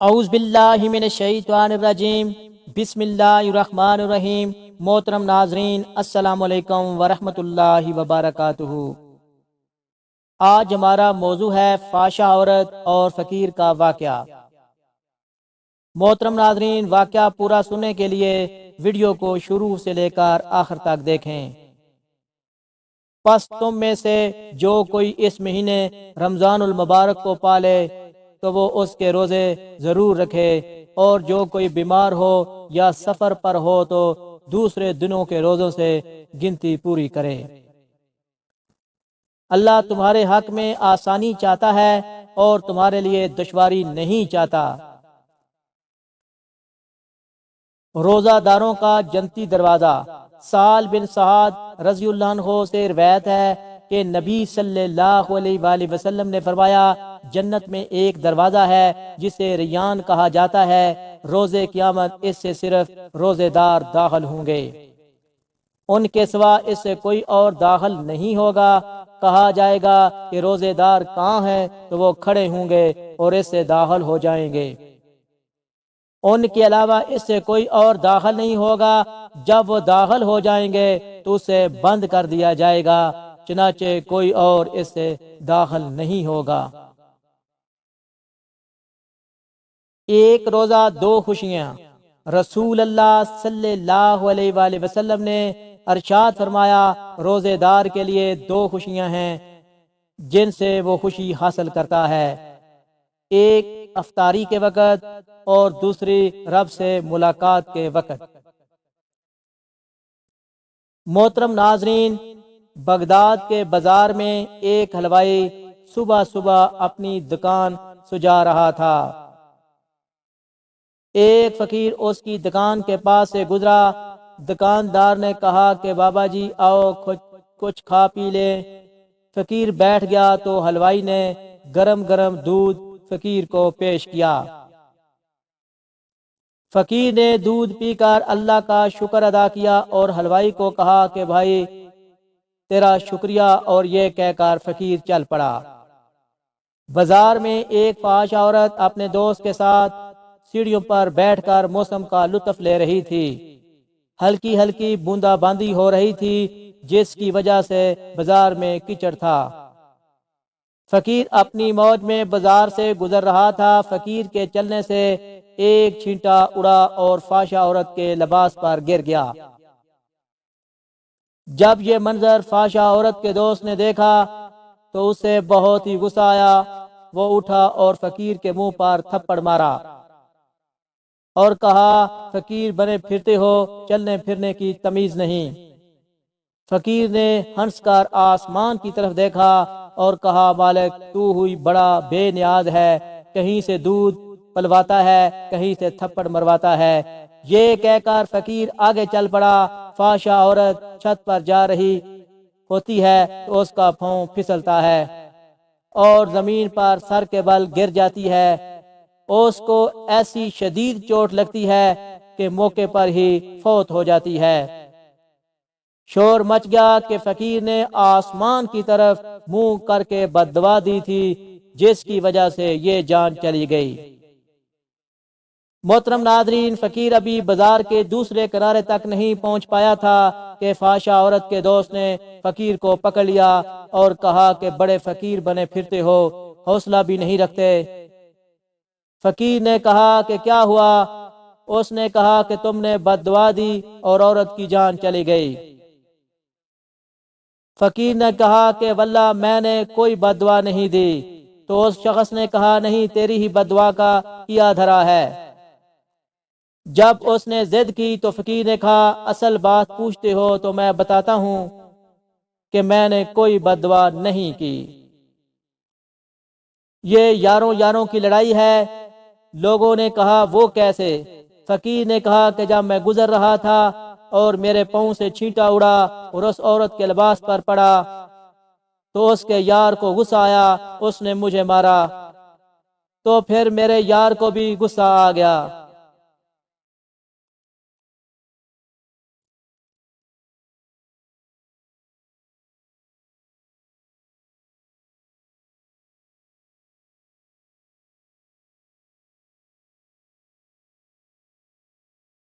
اعوذ باللہ من الشیطان الرجیم، بسم اللہ الرحمن الرحیم۔ محترم ناظرین، السلام علیکم ورحمۃ اللہ وبرکاتہ۔ آج ہمارا موضوع ہے فحشہ عورت اور فقیر کا واقعہ۔ محترم ناظرین، واقعہ پورا سننے کے لیے ویڈیو کو شروع سے لے کر آخر تک دیکھیں۔ پس تم میں سے جو کوئی اس مہینے رمضان المبارک کو پالے تو وہ اس کے روزے ضرور رکھے، اور جو کوئی بیمار ہو یا سفر پر ہو تو دوسرے دنوں کے روزوں سے گنتی پوری کرے۔ اللہ تمہارے حق میں آسانی چاہتا ہے اور تمہارے لیے دشواری نہیں چاہتا۔ روزہ داروں کا جنتی دروازہ۔ سال بن سعد رضی اللہ عنہ سے روایت ہے کہ نبی صلی اللہ علیہ وآلہ وسلم نے فرمایا، جنت میں ایک دروازہ ہے جسے ریان کہا جاتا ہے، روز قیامت اس سے صرف روزے دار داخل ہوں گے، ان کے سوا اس سے کوئی اور داخل نہیں ہوگا۔ کہا جائے گا کہ روزے دار کہاں ہیں تو وہ کھڑے ہوں گے اور اس سے داخل ہو جائیں گے، ان کے علاوہ اس سے کوئی اور داخل نہیں ہوگا۔ جب وہ داخل ہو جائیں گے تو اسے بند کر دیا جائے گا، چنانچہ کوئی اور اس سے داخل نہیں ہوگا۔ ایک روزہ دو خوشیاں۔ رسول اللہ صلی اللہ علیہ وآلہ وسلم نے ارشاد فرمایا، روزے دار کے لیے دو خوشیاں ہیں جن سے وہ خوشی حاصل کرتا ہے، ایک افطاری کے وقت اور دوسری رب سے ملاقات کے وقت۔ محترم ناظرین، بغداد کے بازار میں ایک حلوائی صبح صبح اپنی دکان سجا رہا تھا۔ ایک فقیر اس کی دکان کے پاس سے گزرا۔ دکاندار نے کہا کہ بابا جی آؤ کچھ کھا پی لیں۔ فقیر بیٹھ گیا تو حلوائی نے گرم گرم دودھ فقیر کو پیش کیا۔ فقیر نے دودھ پی کر اللہ کا شکر ادا کیا اور حلوائی کو کہا کہ بھائی تیرا شکریہ، اور یہ کہہ کر فقیر چل پڑا۔ بازار میں ایک فحش عورت اپنے دوست کے ساتھ سیڑھیوں پر بیٹھ کر موسم کا لطف لے رہی تھی۔ ہلکی ہلکی بوندا باندی ہو رہی تھی جس کی وجہ سے بازار میں کیچڑ تھا۔ فقیر اپنی موج میں بازار سے گزر رہا تھا۔ فقیر کے چلنے سے ایک چھینٹا اڑا اور فحشہ عورت کے لباس پر گر گیا۔ جب یہ منظر فحشہ عورت کے دوست نے دیکھا تو اسے بہت ہی غصہ آیا۔ وہ اٹھا اور فقیر کے منہ پر تھپڑ مارا اور کہا، فقیر بنے پھرتے ہو، چلنے پھرنے کی تمیز نہیں۔ فقیر نے ہنس کر آسمان کی طرف دیکھا اور کہا، مالک تو ہوئی بڑا بے نیاز ہے، کہیں سے دودھ پلواتا ہے، کہیں سے تھپڑ مرواتا ہے۔ یہ کہہ کر فقیر آگے چل پڑا۔ فحشہ عورت چھت پر جا رہی ہوتی ہے تو اس کا پاؤں پھسلتا ہے اور زمین پر سر کے بل گر جاتی ہے۔ اس کو ایسی شدید چوٹ لگتی ہے کہ موقع پر ہی فوت ہو جاتی ہے۔ شور مچ گیا کہ فقیر نے آسمان کی طرف منہ کر کے بد دعا دی تھی، جس کی وجہ سے یہ جان چلی گئی۔ محترم ناظرین، فقیر ابھی بازار کے دوسرے کنارے تک نہیں پہنچ پایا تھا کہ فحشہ عورت کے دوست نے فقیر کو پکڑ لیا اور کہا کہ بڑے فقیر بنے پھرتے ہو، حوصلہ بھی نہیں رکھتے۔ فقیر نے کہا کہ کیا ہوا؟ اس نے کہا کہ تم نے بد دعا دی اور عورت کی جان چلی گئی۔ فقیر نے کہا کہ واللہ میں نے کوئی بد دعا نہیں دی۔ تو اس شخص نے کہا، نہیں، تیری ہی بد دعا کا کیا دھرا ہے۔ جب اس نے ضد کی تو فقیر نے کہا، اصل بات پوچھتے ہو تو میں بتاتا ہوں کہ میں نے کوئی بد دعا نہیں کی۔ یہ یاروں یاروں کی لڑائی ہے۔ لوگوں نے کہا، وہ کیسے؟ فقیر نے کہا کہ جب میں گزر رہا تھا اور میرے پاؤں سے چھینٹا اڑا اور اس عورت کے لباس پر پڑا تو اس کے یار کو غصہ آیا، اس نے مجھے مارا، تو پھر میرے یار کو بھی غصہ آ گیا۔